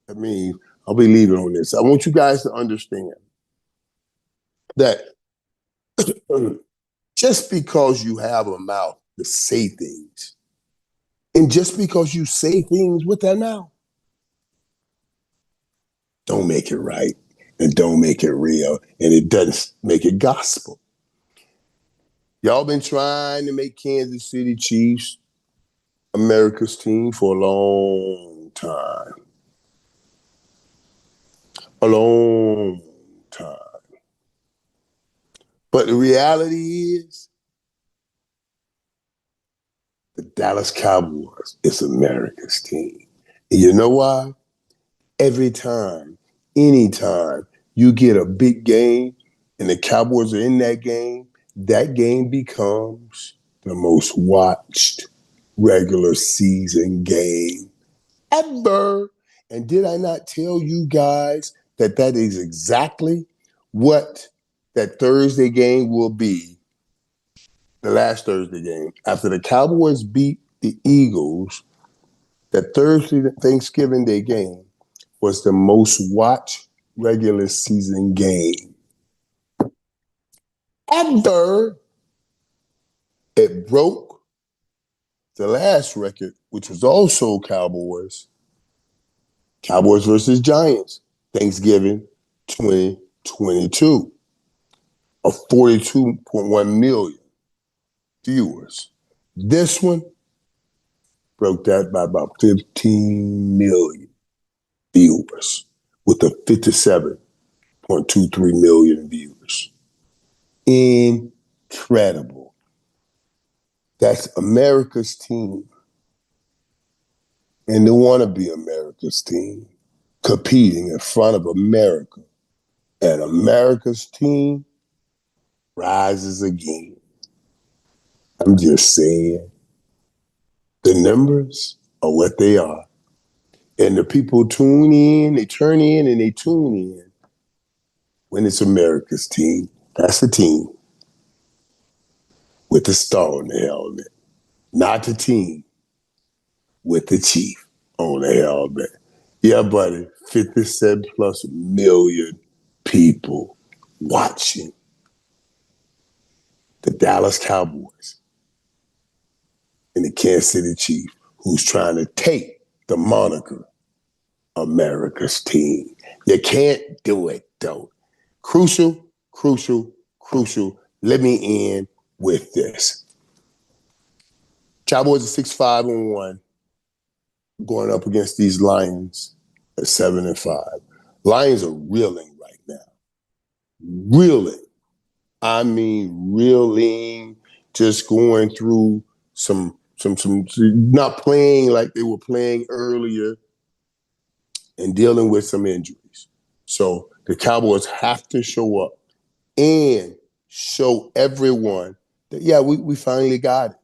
S1: I mean, I'll be leaving on this. I want you guys to understand that just because you have a mouth to say things, and just because you say things with that mouth, don't make it right and don't make it real, and it doesn't make it gospel. Y'all been trying to make Kansas City Chiefs America's team for a long time. A long time. But the reality is, the Dallas Cowboys is America's team. And you know why? Every time, anytime you get a big game and the Cowboys are in that game becomes the most watched regular season game ever. And did I not tell you guys that that is exactly what that Thursday game will be? The last Thursday game. After the Cowboys beat the Eagles, that Thursday Thanksgiving Day game was the most watched regular season game ever. It broke the last record, which was also Cowboys versus Giants, Thanksgiving 2022, of 42.1 million viewers. This one broke that by about 15 million viewers with a 57.23 million viewers. Incredible. That's America's team. And they want to be America's team, competing in front of America. And America's team rises again. I'm just saying, the numbers are what they are. And the people tune in, they turn in and they tune in when it's America's team. That's the team with the star on the helmet, not the team with the chief on the helmet. Yeah, buddy, 57 plus million people watching the Dallas Cowboys and the Kansas City Chiefs, who's trying to take the moniker America's team. You can't do it, though. Crucial. Let me end with this. Cowboys are 6-5-1, going up against these Lions at 7-5. Lions are reeling right now. Reeling. I mean, reeling, just going through some not playing like they were playing earlier and dealing with some injuries. So the Cowboys have to show up and show everyone that, yeah, we finally got it.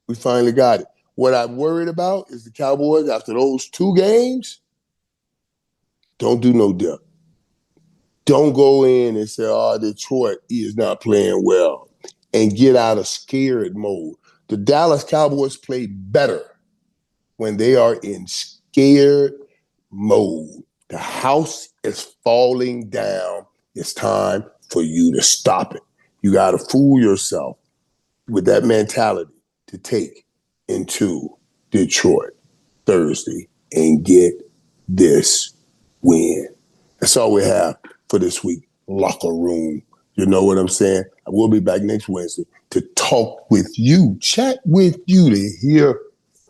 S1: We finally got it. What I'm worried about is the Cowboys, after those two games, don't do no dip. Don't go in and say, oh, Detroit is not playing well, and get out of scared mode. The Dallas Cowboys play better when they are in scared mode. The house is falling down. It's time for you to stop it. You got to fool yourself with that mentality to take into Detroit Thursday and get this win. That's all we have for this week. Locker room. You know what I'm saying? I will be back next Wednesday to talk with you, chat with you, to hear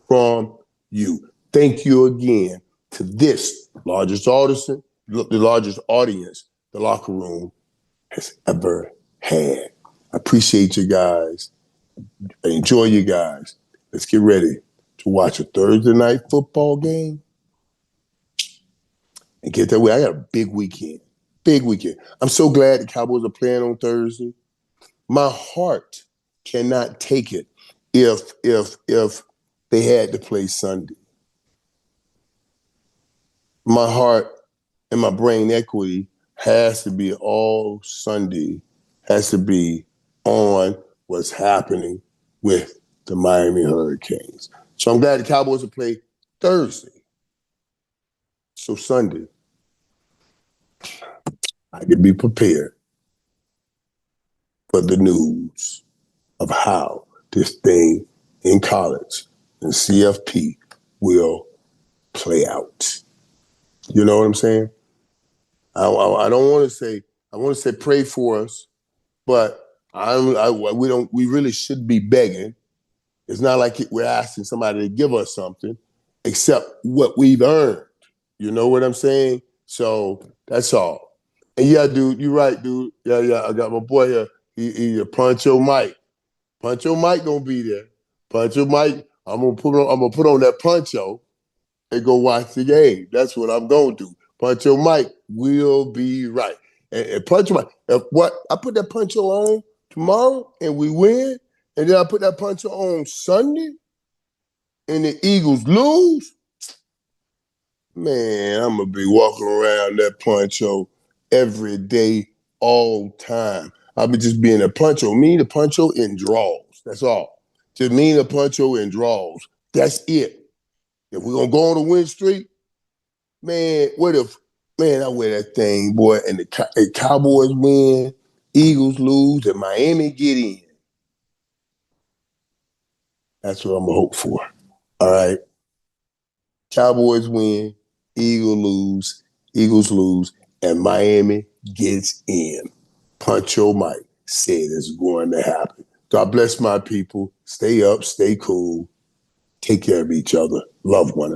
S1: from you. Thank you again to this largest audience, the locker room has ever had. I appreciate you guys. I enjoy you guys. Let's get ready to watch a Thursday night football game and get that way. I got a big weekend. Big weekend. I'm so glad the Cowboys are playing on Thursday. My heart cannot take it if they had to play Sunday. My heart and my brain equity has to be all Sunday, has to be on what's happening with the Miami Hurricanes. So I'm glad the Cowboys will play Thursday. So Sunday, I can be prepared for the news of how this thing in college and CFP will play out. You know what I'm saying? I don't want to say, I want to say pray for us, but we really should be begging. It's not like we're asking somebody to give us something except what we've earned. You know what I'm saying? So that's all. And yeah, dude, you're right, dude. Yeah. I got my boy here. He Poncho Mike. Poncho Mike gonna be there. Poncho Mike, I'm gonna put on that poncho and go watch the game. That's what I'm gonna do. Poncho Mike will be right. And Poncho Mike, I put that poncho on tomorrow and we win, and then I put that poncho on Sunday and the Eagles lose, man, I'm gonna be walking around that poncho every day, all time. I'll be just being a poncho. Me, the poncho in draws. That's all. Just me, the poncho in draws. That's it. If we're gonna go on a win streak, man, I wear that thing, boy, and the Cowboys win, Eagles lose, and Miami get in. That's what I'm gonna hope for. All right. Cowboys win, Eagles lose, and Miami gets in. Poncho Mike said it's going to happen. God bless my people. Stay up, stay cool. Take care of each other. Love one another.